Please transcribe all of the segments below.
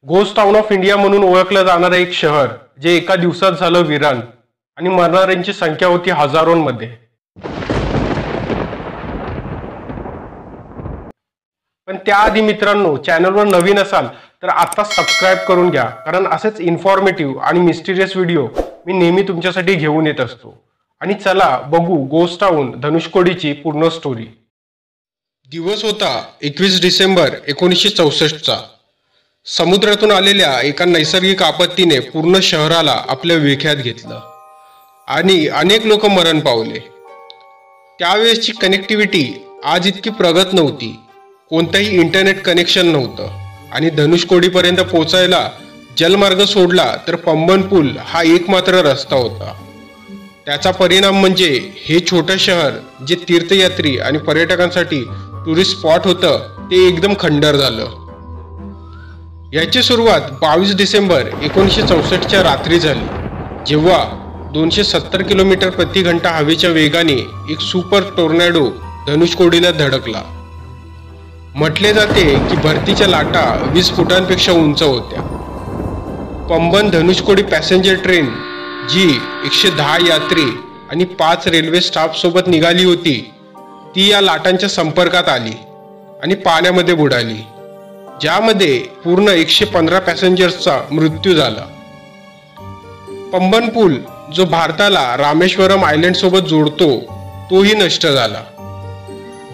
Ghost town of India म्हणून ओळखलं जाणारं एक शहर जे एका दिवसात झालं विरान आणि मरणाऱ्यांची संख्या होती हजारोंमध्ये। पण त्याआधी मित्रांनो, चॅनलवर नवीन असाल तर आता सबस्क्राइब करून घ्या, कारण असेच इन्फॉर्मेटिव्ह आणि मिस्टिरियस व्हिडिओ मी नेहमी तुमच्यासाठी घेऊन येत असतो। आणि चला बघू गोस्ट टाउन धनुषकोडीची पूर्ण स्टोरी। दिवस होता 21 डिसेंबर 1964चा। समुद्रातून आलेल्या एका नैसर्गिक आपत्तीने पूर्ण शहराला आपल्या विळख्यात घेतलं आणि अनेक लोक मरण पावले। त्यावेळेसची कनेक्टिव्हिटी आज इतकी प्रगत नव्हती, कोणताही इंटरनेट कनेक्शन नव्हतं आणि धनुषकोडीपर्यंत पोहोचायला जलमार्ग सोडला तर पंबन पूल हा एकमात्र रस्ता होता। त्याचा परिणाम म्हणजे हे छोटं शहर जे तीर्थयात्री आणि पर्यटकांसाठी टुरिस्ट स्पॉट होतं ते एकदम खंडर झालं। याची सुरुवात 22 डिसेंबर 1964च्या रात्री झाली, जेव्हा 270 किलोमीटर प्रति घंटा हवेच्या वेगाने एक सुपर टोर्नेडो धनुषकोडीला धडकला। म्हटले जाते की भरतीच्या लाटा 20 फुटांपेक्षा उंच होत्या। पंबन धनुषकोडी पॅसेंजर ट्रेन जी 110 यात्री आणि 5 रेल्वे स्टाफ सोबत निघाली होती, ती या लाटांच्या संपर्कात आली आणि पाण्यामध्ये बुडाली, ज्यामध्ये पूर्ण 115 पॅसेंजर्सचा मृत्यू झाला। पंबन पूल जो भारताला रामेश्वरम आयलंड सोबत जोडतो तोही नष्ट झाला,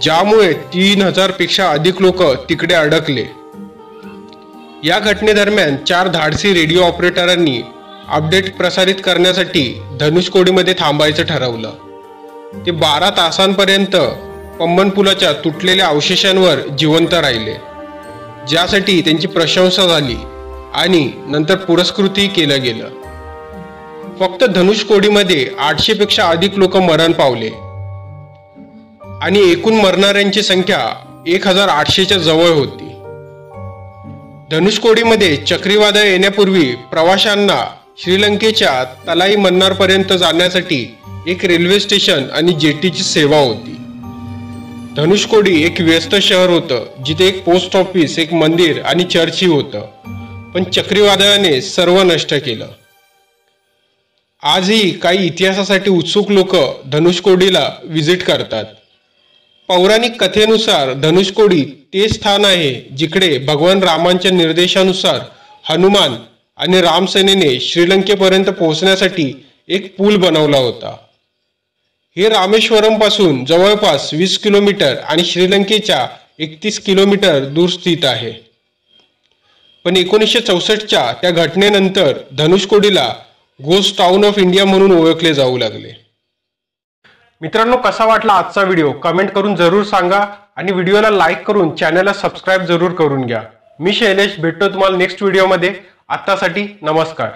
ज्यामुळे 3000 पेक्षा अधिक लोक तिकडे अडकले। या घटनेदरम्यान 4 धाडसी रेडिओ ऑपरेटरांनी अपडेट प्रसारित करण्यासाठी धनुषकोडीमध्ये थांबायचं ठरवलं। ते 12 तासांपर्यंत पंबन पुलाच्या तुटलेल्या अवशेषांवर जिवंत राहिले, ज्यासाठी त्यांची प्रशंसा झाली आणि नंतर पुरस्कृतही केलं गेलं। फक्त धनुषकोडीमध्ये 800 पेक्षा अधिक लोक मरण पावले आणि एकूण मरणाऱ्यांची संख्या 1800च्या जवळ होती। धनुषकोडीमध्ये चक्रीवादळ येण्यापूर्वी प्रवाशांना श्रीलंकेच्या तलाई मन्नारपर्यंत जाण्यासाठी एक रेल्वे स्टेशन आणि जेटीची सेवा होती। धनुषकोडी एक व्यस्त शहर होतं, जिथे एक पोस्ट ऑफिस, एक मंदिर आणि चर्चही होतं, पण चक्रीवादळाने सर्व नष्ट केलं। आजही काही इतिहासासाठी उत्सुक लोक धनुषकोडीला व्हिजिट करतात। पौराणिक कथेनुसार धनुषकोडी ते स्थान आहे जिकडे भगवान रामांच्या निर्देशानुसार हनुमान आणि रामसेनेने श्रीलंकेपर्यंत पोहोचण्यासाठी एक पूल बनवला होता। हे रामेश्वरम पासून जवळपास 20 किलोमीटर आणि श्रीलंकेच्या 31 किलोमीटर दूर स्थित आहे। पण 1964च्या त्या घटनेनंतर धनुषकोडीला गोस्ट टाउन ऑफ इंडिया म्हणून ओळखले जाऊ लागले। मित्रांनो, कसा वाटला आजचा व्हिडिओ कमेंट करून जरूर सांगा आणि व्हिडिओला लाईक करून चॅनलला सबस्क्राइब जरूर करून घ्या। मी शैलेश, भेटतो तुम्हाला नेक्स्ट व्हिडिओमध्ये। आतासाठी नमस्कार।